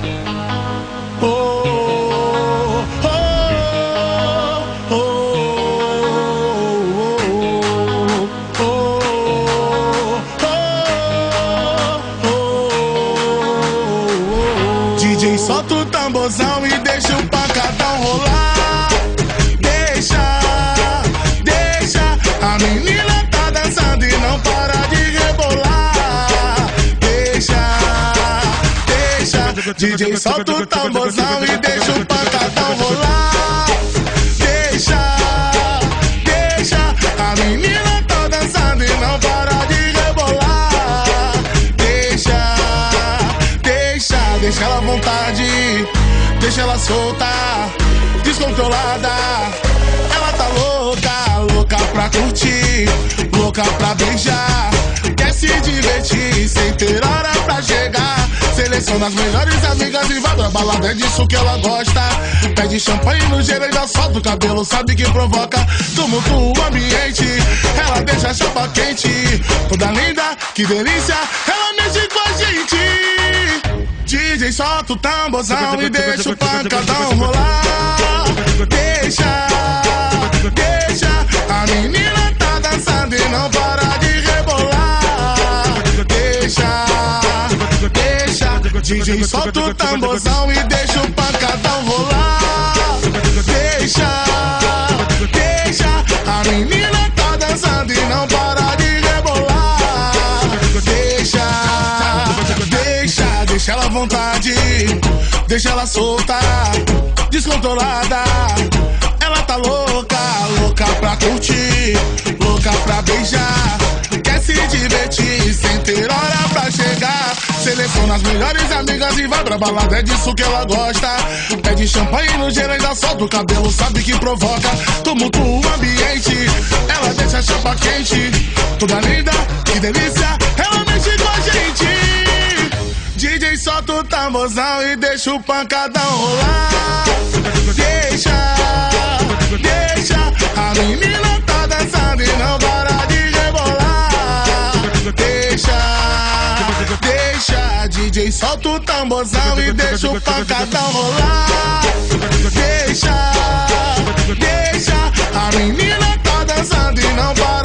Oh, oh, oh, oh, oh, oh. DJ, solta o tamborzão e deixa o pancadão rolar. Deixa, deixa, a menina tá dançando e não para de rebolar. Deixa, deixa, DJ, solta o tamborzão e deixa o pancadão rolar. Deixa, deixa, a menina tá dançando e não para de rebolar. Deixa, deixa, deixa ela à vontade, deixa ela solta, descontrolada. Ela tá louca, louca pra curtir, louca pra beijar. Quer se divertir sem ter hora pra chegar. Seleciona as melhores amigas e vai pra balada, é disso que ela gosta. Pede champanhe no gelo e ainda solta o cabelo, sabe que provoca tumulto o ambiente. Ela deixa a chapa quente, toda linda, que delícia, ela mexe com a gente. DJ, solta o tamborzão e deixa o pancadão rolar. Deixa, deixa, a menina tá dançando e não para de rebolar. Deixa, deixa, DJ, solta o tamborzão e deixa o pancadão rolar. Deixa, deixa, a menina tá dançando e não para de rebolar. Deixa, deixa, deixa ela à vontade, deixa ela solta, descontrolada. Ela tá louca, louca pra curtir, louca pra beijar. Quer se divertir sem ter hora pra chegar. Seleciona as melhores amigas e vai pra balada, é disso que ela gosta. Pede champanhe no gelo, ainda solta o cabelo, sabe que provoca tumulto o ambiente. Ela deixa a chapa quente, toda linda, que delícia, ela mexe com a gente. DJ, solta o tamborzão e deixa o pancadão rolar. Deixa, deixa, a menina tá dançando e não para de rebolar. Deixa, deixa, DJ, solta o tamborzão e deixa o pancadão rolar. Deixa, deixa, a menina tá dançando e não para